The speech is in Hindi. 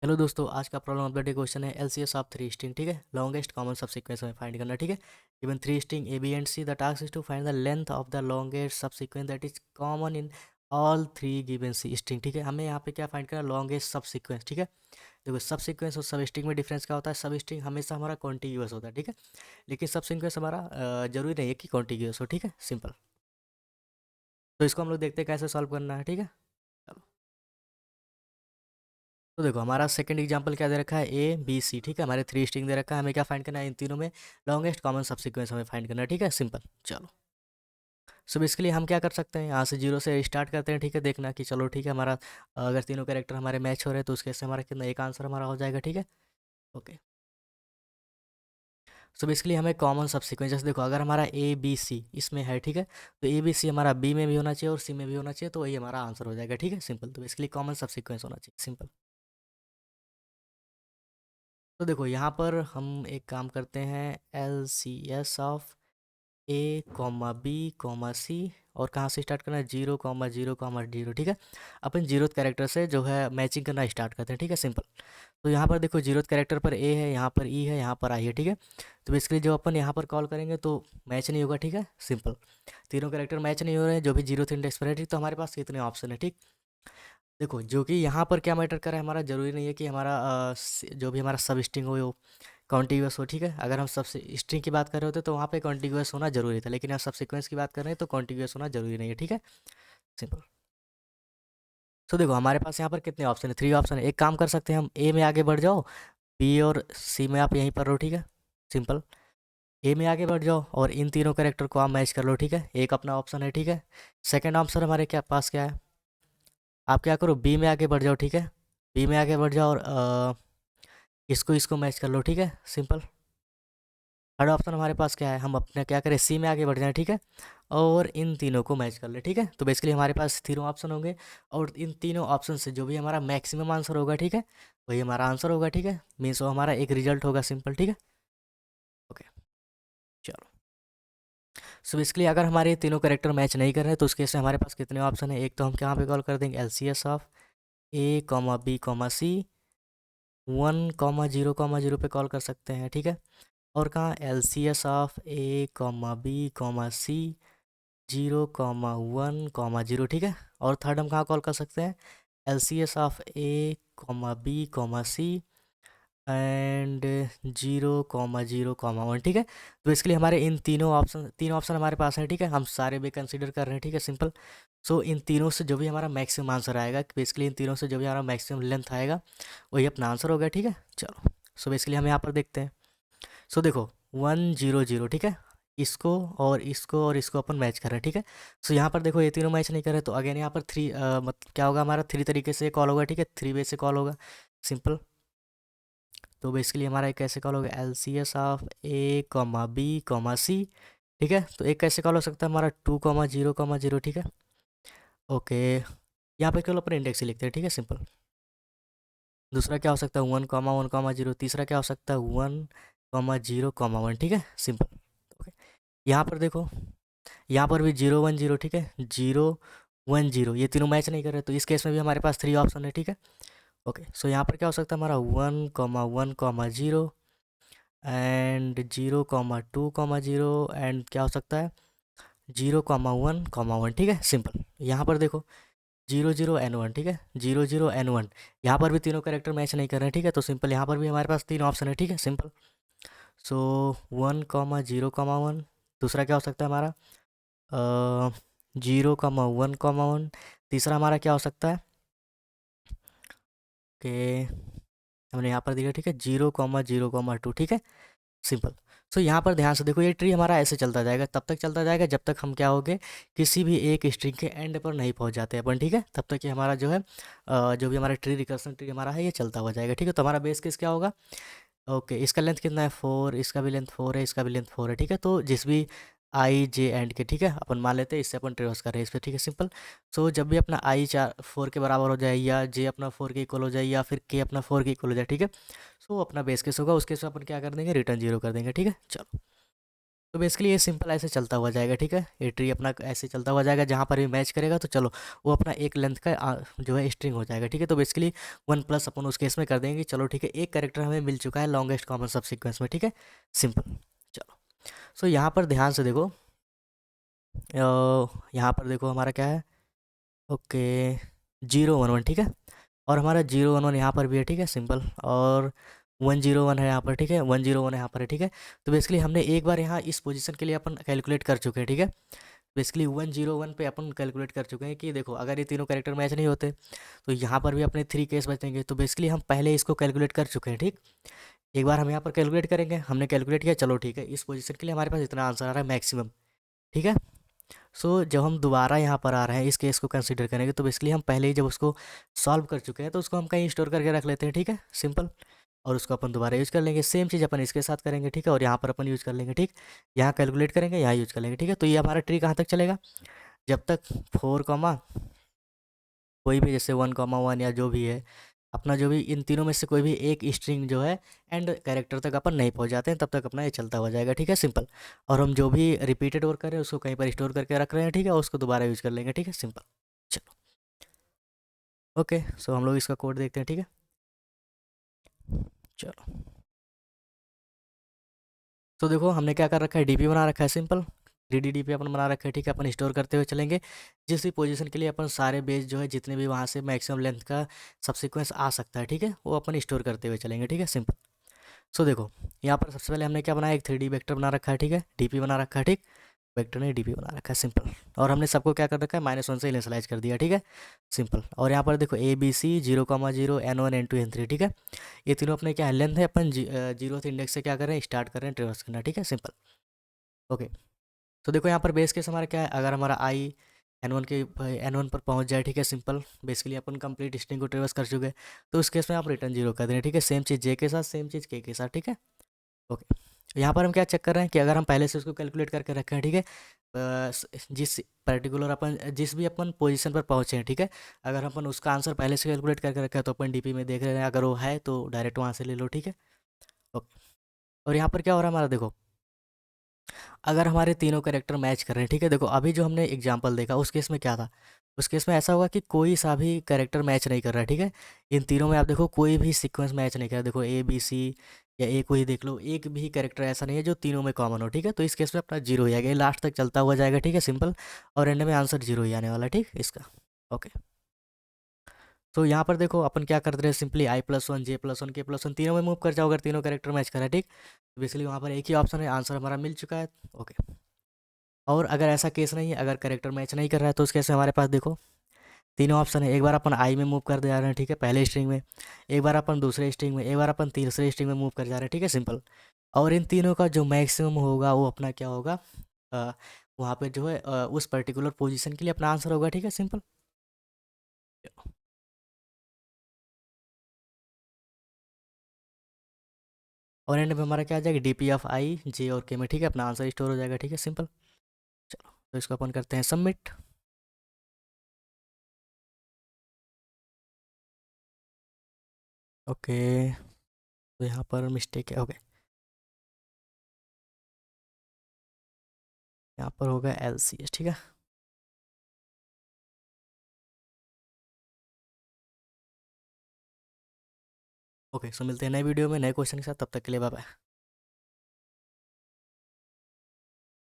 हेलो दोस्तों, आज का problem of the day question है एलसीएस ऑफ थ्री स्ट्रिंग। ठीक है, लॉन्गेस्ट कॉमन सब सीक्वेंस हमें फाइंड करना। ठीक है, given three string a b and c, the task is to find the length of the longest subsequence that is common in all three given c string. ठीक है, हमें यहाँ पे क्या फाइंड करना, लॉन्गेस्ट सब सीक्वेंस। ठीक है, देखो सब सीक्वेंस और सब स्ट्रिंग में डिफरेंस क्या होता है। सब स्ट्रिंग हमेशा हमारा कॉन्टिग्यूअस होता है। ठीक है, लेकिन सब सीक्वेंस हमारा जरूरी नहीं है कि कॉन्टिग्यूअस हो। ठीक है, सिंपल। तो इसको हम लोग देखते हैं कैसे सॉल्व करना है। ठीक है, चलो। तो देखो हमारा सेकंड एग्जांपल क्या दे रखा है, ए बी सी। ठीक है, हमारे थ्री स्ट्रिंग दे रखा है, हमें क्या फाइंड करना है, इन तीनों में लॉन्गेस्ट कॉमन सबसीक्वेंस हमें फाइंड करना है। ठीक है, सिंपल। चलो, सो इसके लिए हम क्या कर सकते हैं, यहाँ से जीरो से स्टार्ट करते हैं। ठीक है, देखना कि चलो ठीक है, हमारा अगर तीनों कैरेक्टर हमारे मैच हो रहे हैं तो उसके से हमारा कितना एक आंसर हमारा हो जाएगा। ठीक है, ओके। सो बेसिकली हमें कॉमन सबसीक्वेंस, जैसे देखो अगर हमारा ए बी सी इसमें है, ठीक है, तो ए बी सी हमारा बी में भी होना चाहिए और सी में भी होना चाहिए, तो वही हमारा आंसर हो जाएगा। ठीक है, सिंपल। तो बेसिकली कॉमन सबसीक्वेंस होना चाहिए, सिंपल। तो देखो यहाँ पर हम एक काम करते हैं, L C S of A comma B comma c, और कहाँ से स्टार्ट करना है, zero comma zero comma zero. ठीक है, अपन जीरोथ कैरेक्टर से जो है मैचिंग करना स्टार्ट करते हैं। ठीक है, सिंपल। तो यहाँ पर देखो जीरोथ कैरेक्टर पर ए है, यहाँ पर ई है, यहाँ पर आई है। ठीक है, तो बेसिकली जब अपन यहाँ पर कॉल करेंगे तो मैच नहीं होगा। ठीक है, सिंपल। तीनों कैरेक्टर मैच नहीं हो रहे हैं, जो भी जीरोथ इंडेक्स पर है। ठीक, तो हमारे पास कितने ऑप्शन है। ठीक, देखो जो कि यहाँ पर क्या मैटर कर रहा है, हमारा ज़रूरी नहीं है कि हमारा जो भी हमारा सब स्ट्रिंग हो वो कॉन्टिग्यूअस हो। ठीक है, अगर हम सब स्ट्रिंग की बात कर रहे होते तो वहाँ पे कॉन्टिग्यूअस होना जरूरी था, लेकिन यहाँ सब सीक्वेंस की बात कर रहे हैं तो कॉन्टिग्यूअस होना जरूरी नहीं है। ठीक है, सिंपल। तो देखो हमारे पास यहाँ पर कितने ऑप्शन है, थ्री ऑप्शन है। एक काम कर सकते हैं हम, ए में आगे बढ़ जाओ, बी और सी में आप यहीं पर रहो। ठीक है, सिंपल। ए में आगे बढ़ जाओ और इन तीनों कैरेक्टर को आप मैच कर लो। ठीक है, एक अपना ऑप्शन है। ठीक है, सेकेंड ऑप्शन हमारे क्या पास क्या है, आप क्या करो, बी में आगे बढ़ जाओ। ठीक है, बी में आगे बढ़ जाओ और इसको इसको मैच कर लो। ठीक है, सिंपल। थर्ड ऑप्शन हमारे पास क्या है, हम अपने क्या करें, सी में आगे बढ़ जाएं। ठीक है, और इन तीनों को मैच कर ले। ठीक है, तो बेसिकली हमारे पास तीनों ऑप्शन होंगे और इन तीनों ऑप्शन से जो भी हमारा मैक्सिमम आंसर होगा, ठीक है, वही हमारा आंसर होगा। ठीक है, मीन्स वो हमारा एक रिजल्ट होगा, सिंपल। ठीक है, ओके, चलो। सो बेसिकली अगर हमारे तीनों करेक्टर मैच नहीं कर रहे हैं तो उस केस में हमारे पास कितने ऑप्शन है, एक तो हम यहाँ पे कॉल कर देंगे L C S of A comma B comma C, one comma zero पे कॉल कर सकते हैं। ठीक है, और कहाँ, L C S of A comma B comma C, zero comma one comma zero. ठीक है, और थर्ड हम कहाँ कॉल कर सकते हैं, L C S of A comma B comma C and zero comma one. ठीक है, तो इसके लिए हमारे इन तीन ऑप्शन हमारे पास हैं। ठीक है, हम सारे भी कंसिडर कर रहे हैं। ठीक है, सिंपल। सो इन तीनों से जो भी हमारा मैक्सिमम आंसर आएगा, बेसिकली इन तीनों से जो भी हमारा मैक्सिमम लेंथ आएगा वही अपना आंसर होगा। ठीक है, चलो। सो बेसिकली हम यहाँ पर देखते हैं। सो देखो 1 0 0। ठीक है, इसको और इसको और इसको अपन मैच कर रहे हैं। ठीक है, सो यहाँ पर देखो ये तीनों मैच नहीं कर रहे, तो अगेन यहाँ पर थ्री मतलब क्या होगा, हमारा थ्री तरीके से कॉल होगा। ठीक है, थ्री वे से कॉल होगा, सिंपल। तो बेसिकली हमारा एक कैसे कॉल होगा, L C S of A comma B comma c. ठीक है, तो एक कैसे कॉल हो सकता है हमारा, टू कॉमा जीरो। ठीक है, ओके, यहाँ पर केवल अपन इंडेक्स ही लिखते हैं। ठीक है, सिंपल। दूसरा क्या हो सकता है, वन कॉमा जीरो। तीसरा क्या हो सकता है, one comma zero comma one. ठीक है, सिंपल। ओके, यहाँ पर देखो, यहाँ पर भी 0 1 0। ठीक है, 0 1 0, ये तीनों मैच नहीं कर रहे, तो इस केस में भी हमारे पास थ्री ऑप्शन है। ठीक है, ओके, सो यहाँ पर क्या हो सकता है हमारा, one comma zero and zero comma zero and क्या हो सकता है, जीरो कॉमा वन। ठीक है, सिंपल। यहाँ पर देखो 0 0 N 1। ठीक है, 0 0 N 1, यहाँ पर भी तीनों कैरेक्टर मैच नहीं कर रहे हैं। ठीक है, तो सिंपल यहाँ पर भी हमारे पास तीन ऑप्शन है। ठीक है, simple. So one comma zero comma one, दूसरा क्या हो सकता है हमारा, 0 1 1। तीसरा हमारा क्या हो सकता है कि हमने यहाँ पर दिया। ठीक है, 0 0 2। ठीक है, सिंपल। सो यहाँ पर ध्यान से देखो, ये ट्री हमारा ऐसे चलता जाएगा, तब तक चलता जाएगा जब तक हम क्या होगे, किसी भी एक स्ट्रिंग के एंड पर नहीं पहुँच जाते अपन। ठीक है, तब तक ये हमारा जो है जो भी हमारा ट्री, रिकर्सन ट्री हमारा है, ये चलता हुआ जाएगा। ठीक है, तो हमारा बेस केस क्या होगा, ओके, इसका लेंथ कितना है, 4, इसका भी लेंथ 4 है, इसका भी लेंथ 4 है। ठीक है, तो जिस भी आई जे एंड के, ठीक है, अपन मान लेते हैं इससे अपन ट्रेवर्स कर रहे हैं इस पर। ठीक है, सिंपल। सो जब भी अपना आई 4 4 के बराबर हो जाए, या जे अपना 4 के इक्वल हो जाए, या फिर के अपना 4 के इक्वल हो जाए, ठीक है, सो अपना बेस केस होगा, उस केस में अपन क्या कर देंगे, रिटर्न जीरो कर देंगे। ठीक है, चलो। तो बेसिकली ये सिंपल ऐसे चलता हुआ जाएगा, ठीक है। ये ट्री अपना ऐसे चलता हुआ जाएगा, जहाँ पर भी मैच करेगा तो चलो वो अपना एक लेंथ का जो है स्ट्रिंग हो जाएगा, ठीक है। तो बेसिकली वन प्लस अपन उस केस में कर देंगे। चलो ठीक है, एक कैरेक्टर हमें मिल चुका है लॉन्गेस्ट कॉमन सब सीक्वेंस में, ठीक है, सिंपल। चलो, सो यहाँ पर ध्यान से देखो, यहाँ पर देखो हमारा क्या है, ओके, 0 1 1, ठीक है। और हमारा 0 1 1 यहाँ पर भी है, ठीक है, सिंपल। और 1 0 1 है यहाँ पर, ठीक है, 1 0 1 यहाँ पर है, ठीक है। तो बेसिकली हमने एक बार यहाँ इस पोजीशन के लिए अपन कैलकुलेट कर चुके हैं, ठीक है। बेसिकली 1 0 1 पे अपन कैलकुलेट कर चुके हैं कि देखो अगर ये तीनों कैरेक्टर मैच नहीं होते तो यहाँ पर भी अपने 3 केस बचेंगे। तो बेसिकली हम पहले इसको कैलकुलेट कर चुके हैं, ठीक। एक बार हम यहाँ पर कैलकुलेट करेंगे, हमने कैलकुलेट किया, चलो ठीक है, इस पोजीशन के लिए हमारे पास इतना आंसर आ रहा है मैक्सिमम, ठीक है। सो जब हम दोबारा यहाँ पर आ रहे हैं इस केस को कंसीडर करेंगे, तो बेसिकली हम पहले ही जब उसको सॉल्व कर चुके हैं तो उसको हम कहीं स्टोर करके रख लेते हैं, ठीक है, सिंपल। और उसको अपन दोबारा यूज़ कर लेंगे, सेम चीज़ अपन इसके साथ करेंगे, ठीक है। और यहाँ पर अपन यूज़ कर लेंगे, ठीक। यहाँ कैलकुलेट करेंगे, यहाँ यूज़ कर लेंगे, ठीक है। तो ये हमारा ट्री कहाँ तक चलेगा, जब तक 4 कोई भी, जैसे 1 1 या जो भी है अपना, जो भी इन तीनों में से कोई भी एक स्ट्रिंग जो है एंड कैरेक्टर तक अपन नहीं पहुंच जाते हैं, तब तक अपना ये चलता हुआ जाएगा, ठीक है, सिंपल। और हम जो भी रिपीटेड वर्क कर रहे हैं उसको कहीं पर स्टोर करके रख रहे हैं, ठीक है, उसको दोबारा यूज़ कर लेंगे, ठीक है, सिंपल। चलो, ओके, सो हम लोग इसका कोड देखते हैं, ठीक है। चलो, तो देखो हमने क्या कर रखा है, डीपी बना रखा है, सिंपल। डीपी अपन बना रखा है, ठीक है। अपन स्टोर करते हुए चलेंगे, जिस भी पोजीशन के लिए अपन सारे बेस जो है जितने भी वहाँ से मैक्सिमम लेंथ का सबसीक्वेंस आ सकता है, ठीक है, वो अपन स्टोर करते हुए चलेंगे, ठीक है, सिंपल। सो देखो, यहाँ पर सबसे पहले हमने क्या बनाया, एक 3D वेक्टर बना रखा है, ठीक है, डीपी बना रखा है, ठीक। वेक्टर ने डीपी बना रखा है, सिंपल। और हमने सबको क्या कर रखा है, -1 से इनिशियलाइज कर दिया, ठीक है, सिंपल। और यहाँ पर देखो ABC 0 0 N1 N2 N3, ठीक है। ये तीनों अपने क्या है, लेंथ है। अपन 0th इंडेक्स से क्या कर रहे हैं, स्टार्ट कर रहे हैं ट्रेवर्स करना, ठीक है, सिंपल। ओके, तो देखो यहाँ पर बेस केस हमारा क्या है, अगर हमारा आई N1 पर पहुँच जाए, ठीक है, सिंपल। बेसिकली अपन कंप्लीट स्ट्रिंग को ट्रेवर्स कर चुके हैं, तो उस केस में आप रिटर्न 0 कर दें, ठीक है। सेम चीज़ जे के साथ, सेम चीज़ के साथ, ठीक है। ओके, यहाँ पर हम क्या चेक कर रहे हैं कि अगर हम पहले से उसको कैलकुलेट करके रखे हैं, ठीक है, जिस पर्टिकुलर अपन जिस भी अपन पोजीशन पर पहुँचे हैं, ठीक है, अगर अपन उसका आंसर पहले से कैलकुलेट करके रखा है तो अपन डीपी में देख रहे हैं, अगर वो है तो डायरेक्ट वहाँ से ले लो, ठीक है। ओके, और यहाँ पर क्या हो रहा है हमारा, देखो अगर हमारे तीनों कैरेक्टर मैच कर रहे हैं, ठीक है, देखो अभी जो हमने एग्जांपल देखा उस केस में क्या था, उस केस में ऐसा होगा कि कोई सा भी कैरेक्टर मैच नहीं कर रहा है, ठीक है। इन तीनों में आप देखो कोई भी सीक्वेंस मैच नहीं कर रहा, देखो ABC या ए को ही देख लो, एक भी कैरेक्टर ऐसा नहीं है जो तीनों में कॉमन हो, ठीक है। तो इस केस में अपना 0 ही आएगा, लास्ट तक चलता हुआ जाएगा, ठीक है, सिंपल। और एंड में आंसर 0 ही आने वाला, ठीक इसका। ओके, तो यहाँ पर देखो अपन क्या करते हैं, सिंपली I+1 J+1 K+1 तीनों में मूव कर जाओ, अगर तीनों कैरेक्टर मैच कर रहा है, ठीक। बेसिकली वहाँ पर एक ही ऑप्शन है, आंसर हमारा मिल चुका है। ओके, और अगर ऐसा केस नहीं है, अगर कैरेक्टर मैच नहीं कर रहा है, तो उस केस में हमारे पास देखो तीनों ऑप्शन है। एक बार अपन आई में मूव कर जा रहे हैं, ठीक है, पहले स्ट्रिंग में। एक बार अपन दूसरे स्ट्रिंग में, एक बार अपन तीसरे स्ट्रिंग में मूव कर जा रहे हैं, ठीक है, सिंपल। और इन तीनों का जो मैक्सिमम होगा वो अपना क्या होगा, अ, वहाँ पे जो है उस पर्टिकुलर पोजीशन के लिए अपना आंसर होगा, ठीक है, सिंपल। और एंड में हमारा क्या आ जाएगा, DP(i) J और K में, ठीक है, अपना आंसर स्टोर हो जाएगा, ठीक है, सिंपल। चलो, तो इसको अपन करते हैं सबमिट। ओके, तो यहाँ पर मिस्टेक है, ओके, यहाँ पर होगा LCS, ठीक है। ओके, सो मिलते हैं नए वीडियो में नए क्वेश्चन के साथ, तब तक के लिए बाय बाय।